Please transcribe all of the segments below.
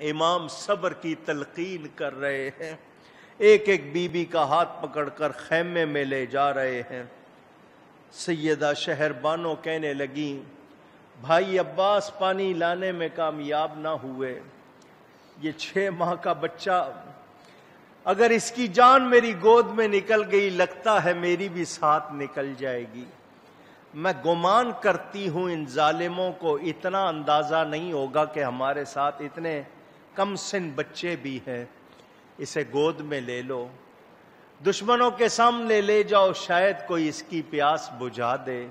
امام صبر کی تلقین کر رہے ہیں، ایک ایک بی بی کا ہاتھ پکڑ کر خیمے میں لے جا رہے ہیں۔ سیدہ شہر بانو کہنے لگیں، بھائی عباس پانی لانے میں کامیاب نہ ہوئے، یہ 6 ماہ کا بچہ، اگر اس کی جان میری گود میں نکل گئی لگتا ہے میری بھی ساتھ نکل جائے گی۔ میں گمان کرتی ہوں ان ظالموں کو اتنا اندازہ نہیں ہوگا کہ ہمارے ساتھ اتنے کم سن بچے بھی ہیں، اسے گود میں لے لو، دشمنوں کے سامنے لے جاؤ، شاید کوئی اس کی پیاس بجھا دے۔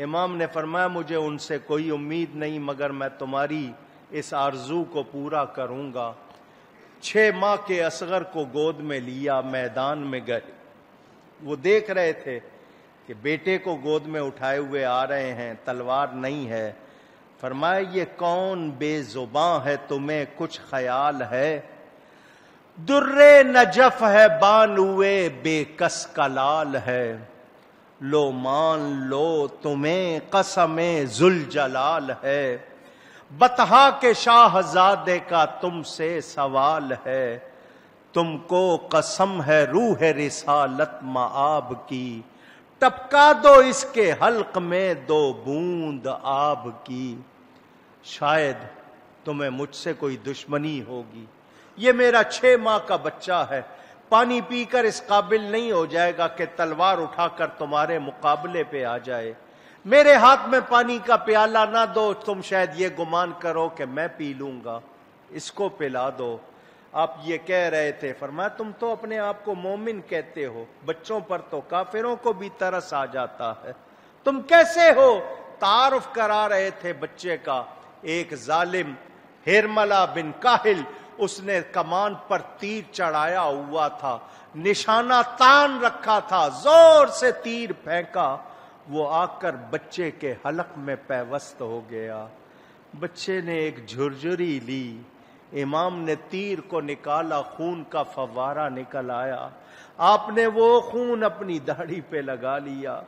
امام نے فرمایا مجھے ان سے کوئی امید نہیں، مگر میں تمہاری اس آرزو کو پورا کروں گا۔ 6 ماہ کے اصغر کو گود میں لیا، میدان میں گئے، وہ دیکھ رہے تھے کہ بیٹے کو گود میں اٹھائے ہوئے آ رہے ہیں، تلوار نہیں ہے۔ فرمایا یہ کون بے زباں ہے، تمہیں کچھ خیال ہے؟ درے نجف ہے بانوے بے کس کا لال ہے، لو مان لو تمہیں قسم ذوالجلال ہے، بطحا کے شاہزادے کا تم سے سوال ہے، تم کو قسم ہے روح رسالت مآب کی، ٹپکا دو اس کے حلق میں 2 بوند آب کی، شاید تمہیں مجھ سے کوئی دشمنی ہوگی، یہ میرا 6 ماہ کا بچہ ہے، پانی پی کر اس قابل نہیں ہو جائے گا کہ تلوار اٹھا کر تمہارے مقابلے پہ آ جائے، میرے ہاتھ میں پانی کا پیالہ نہ دو، تم شاید یہ گمان کرو کہ میں پی لوں گا، اس کو پلا دو۔ آپ یہ کہہ رہے تھے، فرمایا تم تو اپنے آپ کو مومن کہتے ہو، بچوں پر تو کافروں کو بھی ترس آ جاتا ہے، تم کیسے ہو؟ تعارف کرا رہے تھے بچے کا۔ ایک ظالم ہرملہ بن کاہل، اس نے کمان پر تیر چڑھایا ہوا تھا، نشانہ تان رکھا تھا، زور سے تیر پھینکا، وہ آ کر بچے کے حلق میں پیوست ہو گیا، بچے نے ایک جھرجھری لی، امام نے تیر کو نکالا، خون کا فوارہ نکل آیا، آپ نے وہ خون اپنی داڑھی پہ لگا لیا،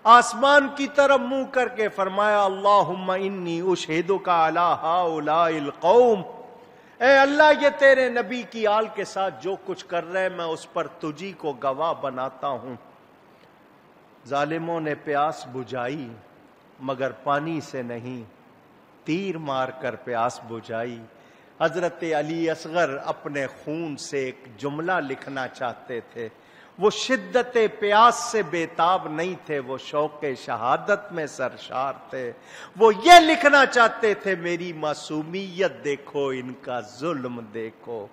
آسمان کی طرف منہ کر کے فرمایا اللہم انی اشہدک علی ہؤلاء القوم، اے اللہ یہ تیرے نبی کی آل کے ساتھ جو کچھ کر رہے میں اس پر تجھی کو گواہ بناتا ہوں۔ ظالموں نے پیاس بجھائی مگر پانی سے نہیں، تیر مار کر پیاس بجھائی۔ حضرت علی اصغر اپنے خون سے ایک جملہ لکھنا چاہتے تھے، وہ شدت پیاس سے بےتاب نہیں تھے، وہ شوق شہادت میں سرشار تھے، وہ یہ لکھنا چاہتے تھے میری معصومیت دیکھو ان کا ظلم دیکھو۔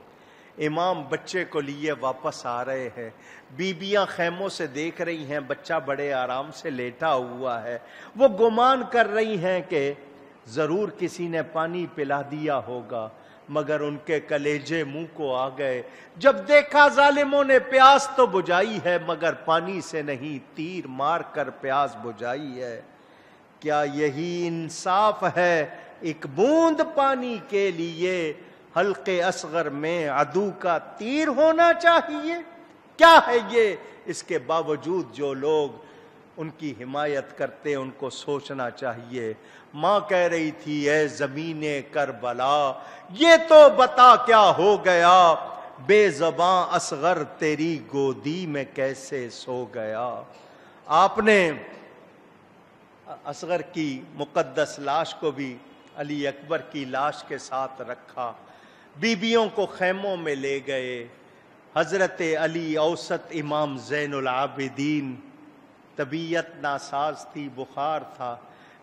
امام بچے کو لیے واپس آ رہے ہیں، بیبیاں خیموں سے دیکھ رہی ہیں، بچہ بڑے آرام سے لیٹا ہوا ہے، وہ گمان کر رہی ہیں کہ ضرور کسی نے پانی پلا دیا ہوگا، مگر ان کے کلیجے منہ کو آ گئے جب دیکھا ظالموں نے پیاس تو بجھائی ہے مگر پانی سے نہیں، تیر مار کر پیاس بجھائی ہے۔ کیا یہی انصاف ہے؟ ایک بوند پانی کے لیے حلق اصغر میں عدو کا تیر ہونا چاہیے؟ کیا ہے یہ؟ اس کے باوجود جو لوگ ان کی حمایت کرتے ان کو سوچنا چاہیے۔ ماں کہہ رہی تھی اے زمین کربلا یہ تو بتا کیا ہو گیا، بے زباں اصغر تیری گودی میں کیسے سو گیا۔ آپ نے اصغر کی مقدس لاش کو بھی علی اکبر کی لاش کے ساتھ رکھا، بیبیوں کو خیموں میں لے گئے۔ حضرت علی اوسط امام زین العابدین، طبیعت ناساز تھی، بخار تھا،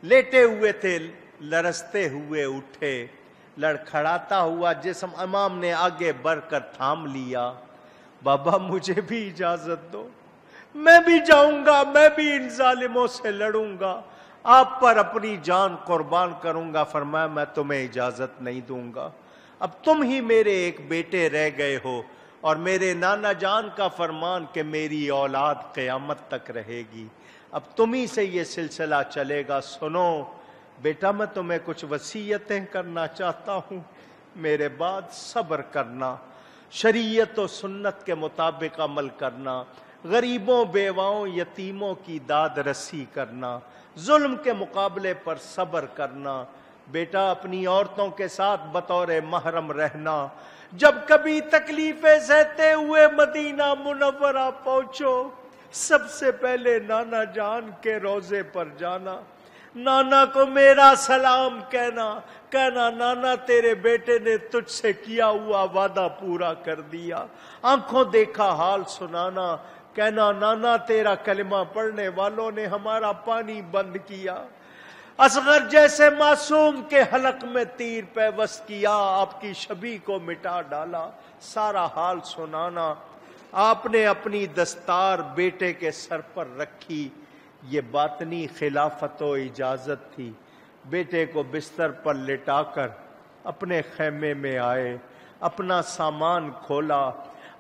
لیٹے ہوئے تھے، لرزتے ہوئے اٹھے، لڑکھڑاتا ہوا جسم، امام نے آگے بڑھ کر تھام لیا، بابا مجھے بھی اجازت دو، میں بھی جاؤں گا، میں بھی ان ظالموں سے لڑوں گا، آپ پر اپنی جان قربان کروں گا۔ فرمایا میں تمہیں اجازت نہیں دوں گا، اب تم ہی میرے ایک بیٹے رہ گئے ہو، اور میرے نانا جان کا فرمان کہ میری اولاد قیامت تک رہے گی، اب تم ہی سے یہ سلسلہ چلے گا۔ سنو بیٹا میں تمہیں کچھ وصیتیں کرنا چاہتا ہوں، میرے بعد صبر کرنا، شریعت و سنت کے مطابق عمل کرنا، غریبوں بیواؤں یتیموں کی داد رسی کرنا، ظلم کے مقابلے پر صبر کرنا، بیٹا اپنی عورتوں کے ساتھ بطور محرم رہنا، جب کبھی تکلیفیں سہتے ہوئے مدینہ منورہ پہنچو سب سے پہلے نانا جان کے روضے پر جانا، نانا کو میرا سلام کہنا نانا تیرے بیٹے نے تجھ سے کیا ہوا وعدہ پورا کر دیا، آنکھوں دیکھا حال سنانا، کہنا نانا تیرا کلمہ پڑھنے والوں نے ہمارا پانی بند کیا، اصغر جیسے معصوم کے حلق میں تیر پیوست کیا، آپ کی شبیہ کو مٹا ڈالا، سارا حال سنانا۔ آپ نے اپنی دستار بیٹے کے سر پر رکھی، یہ باطنی خلافت و اجازت تھی۔ بیٹے کو بستر پر لٹا کر اپنے خیمے میں آئے، اپنا سامان کھولا،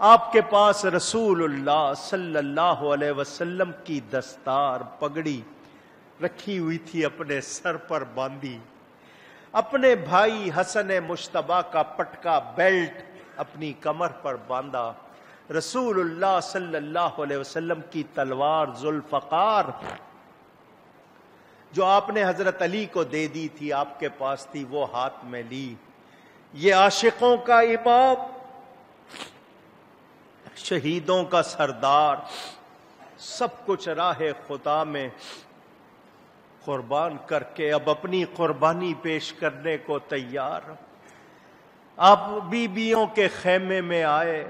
آپ کے پاس رسول اللہ صلی اللہ علیہ وسلم کی دستار پگڑی رکھی ہوئی تھی، اپنے سر پر باندھی، اپنے بھائی حسن مجتبیٰ کا پٹکا بیلٹ اپنی کمر پر باندھا، رسول اللہ صلی اللہ علیہ وسلم کی تلوار ذوالفقار جو آپ نے حضرت علی کو دے دی تھی آپ کے پاس تھی، وہ ہاتھ میں لی۔ یہ عاشقوں کا امام، شہیدوں کا سردار، سب کچھ راہ خدا میں قربان کر کے اب اپنی قربانی پیش کرنے کو تیار۔ آپ بیویوں کے خیمے میں آئے،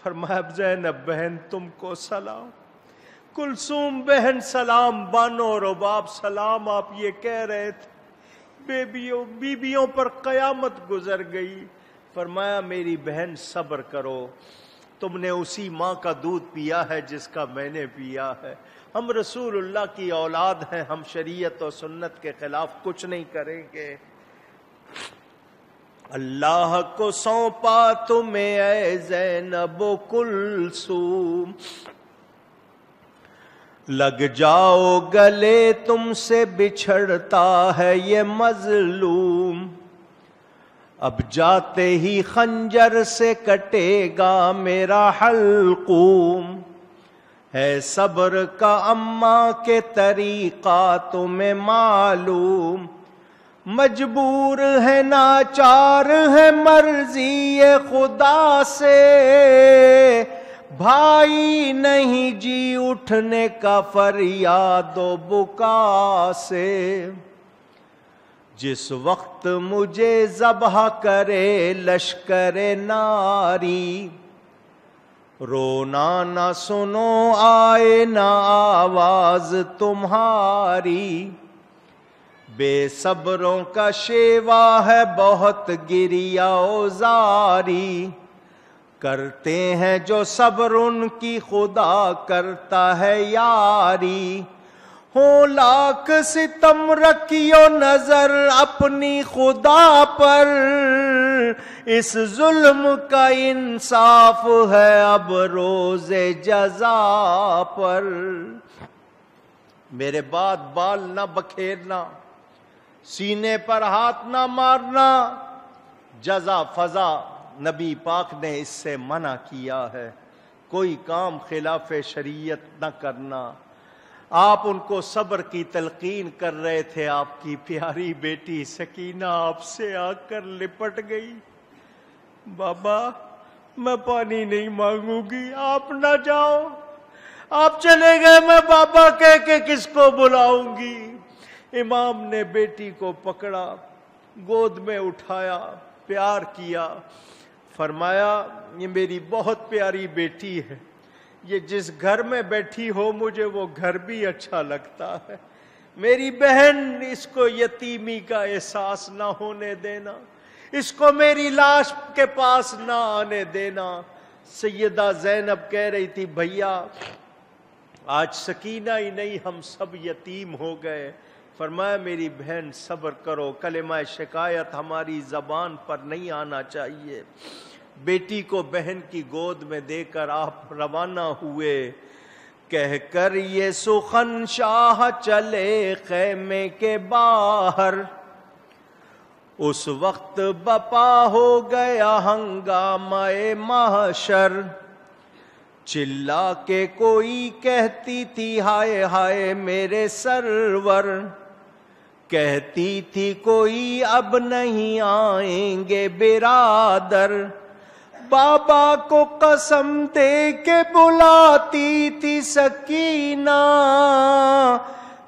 فرمایا زینب بہن تم کو سلام، کلثوم بہن سلام، بانو رباب سلام۔ آپ یہ کہہ رہے تھے بیویوں پر قیامت گزر گئی، فرمایا میری بہن صبر کرو، تم نے اسی ماں کا دودھ پیا ہے جس کا میں نے پیا ہے، ہم رسول اللہ کی اولاد ہیں، ہم شریعت و سنت کے خلاف کچھ نہیں کریں گے۔ اللہ کو سونپا تمہیں اے زینب و کلثوم، لگ جاؤ گلے تم سے بچھڑتا ہے یہ مظلوم، اب جاتے ہی خنجر سے کٹے گا میرا حلقوم، ہے صبر کا اماں کے طریقہ تمہیں معلوم، مجبور ہے ناچار ہے مرضی خدا سے، بھائی نہیں جی اٹھنے کا فریاد و بکا سے، جس وقت مجھے ذبح کرے لشکر ناری، رونا نہ سنو آئے نہ آواز تمہاری، بے صبروں کا شیوا ہے بہت گریا و زاری، کرتے ہیں جو صبر ان کی خدا کرتا ہے یاری، ہو لاکھ ستم رکھیو نظر اپنی خدا پر، اس ظلم کا انصاف ہے اب روز جزا پر، میرے بعد بال نہ بکھیرنا، سینے پر ہاتھ نہ مارنا، جزا فضا نبی پاک نے اس سے منع کیا ہے، کوئی کام خلاف شریعت نہ کرنا۔ آپ ان کو صبر کی تلقین کر رہے تھے، آپ کی پیاری بیٹی سکینہ آپ سے آ کر لپٹ گئی، بابا میں پانی نہیں مانگوں گی، آپ نہ جاؤ، آپ چلے گئے میں بابا کہہ کے کس کو بلاؤں گی۔ امام نے بیٹی کو پکڑا، گود میں اٹھایا، پیار کیا، فرمایا یہ میری بہت پیاری بیٹی ہے، یہ جس گھر میں بیٹھی ہو مجھے وہ گھر بھی اچھا لگتا ہے، میری بہن اس کو یتیمی کا احساس نہ ہونے دینا، اس کو میری لاش کے پاس نہ آنے دینا۔ سیدہ زینب کہہ رہی تھی بھیا آج سکینہ ہی نہیں ہم سب یتیم ہو گئے، فرمایا میری بہن صبر کرو، کلمہ شکایت ہماری زبان پر نہیں آنا چاہیے۔ بیٹی کو بہن کی گود میں دے کر آپ روانہ ہوئے، کہہ کر یہ سخن شاہ چلے خیمے کے باہر، اس وقت بپا ہو گیا ہنگامہ محشر، چلا کے کوئی کہتی تھی ہائے ہائے میرے سرور، کہتی تھی کوئی اب نہیں آئیں گے برادر، بابا کو قسم دے کے بلاتی تھی سکینہ،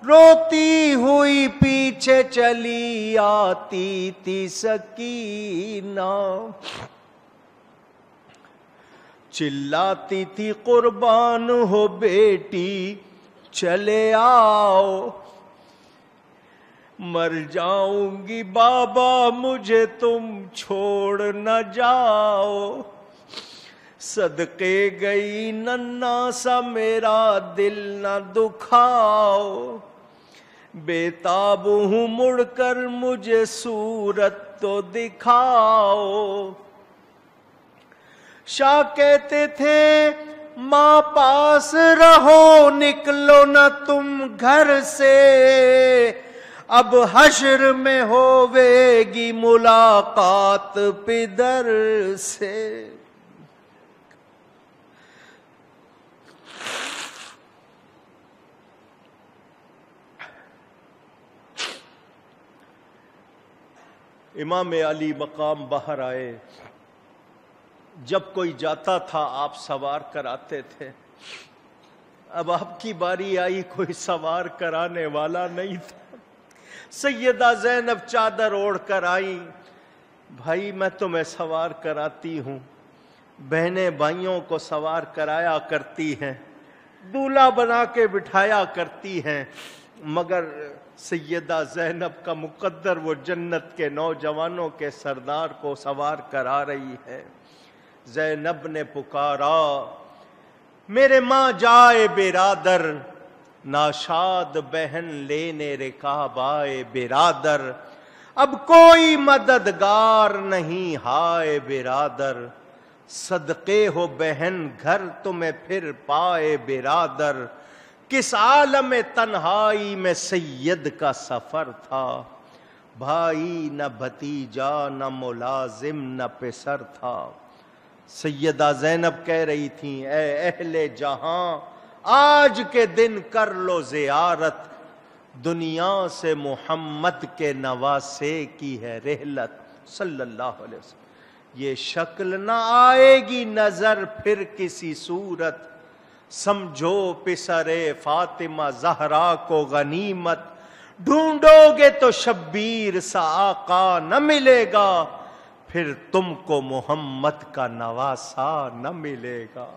روتی ہوئی پیچھے چلی آتی تھی سکینہ، چلاتی تھی قربان ہو بیٹی چلے آؤ، مر جاؤں گی بابا مجھے تم چھوڑ نہ جاؤ، صدقے گئی ننھا سا میرا دل نہ دکھاؤ، بے تاب ہوں مڑ کر مجھے صورت تو دکھاؤ۔ شاہ کہتے تھے ماں پاس رہو نکلو نہ تم گھر سے، اب حشر میں ہوے گی ملاقات پدر سے۔ امام علی مقام باہر آئے، جب کوئی جاتا تھا آپ سوار کراتے تھے، اب آپ کی باری آئی کوئی سوار کرانے والا نہیں تھا، سیدہ زینب چادر اوڑھ کر آئی، بھائی میں تمہیں سوار کراتی ہوں، بہنیں بھائیوں کو سوار کرایا کرتی ہیں، دولہا بنا کے بٹھایا کرتی ہیں، مگر سیدہ زینب کا مقدر وہ جنت کے نوجوانوں کے سردار کو سوار کرا رہی ہے۔ زینب نے پکارا میرے ماں جائے برادر، ناشاد بہن لینے رکاب آئے برادر، اب کوئی مددگار نہیں ہائے برادر، صدقے ہو بہن گھر تمہیں پھر پائے برادر، کس عالم تنہائی میں سید کا سفر تھا، بھائی نہ بھتیجا نہ ملازم نہ پسر تھا۔ سیدہ زینب کہہ رہی تھیں اے اہل جہاں آج کے دن کر لو زیارت، دنیا سے محمد کے نواسے کی ہے رحلت صلی اللہ علیہ وسلم، یہ شکل نہ آئے گی نظر پھر کسی صورت، سمجھو پسرے فاطمہ زہرا کو غنیمت، ڈھونڈو گے تو شبیر سا آقا نہ ملے گا، پھر تم کو محمد کا نواسا نہ ملے گا۔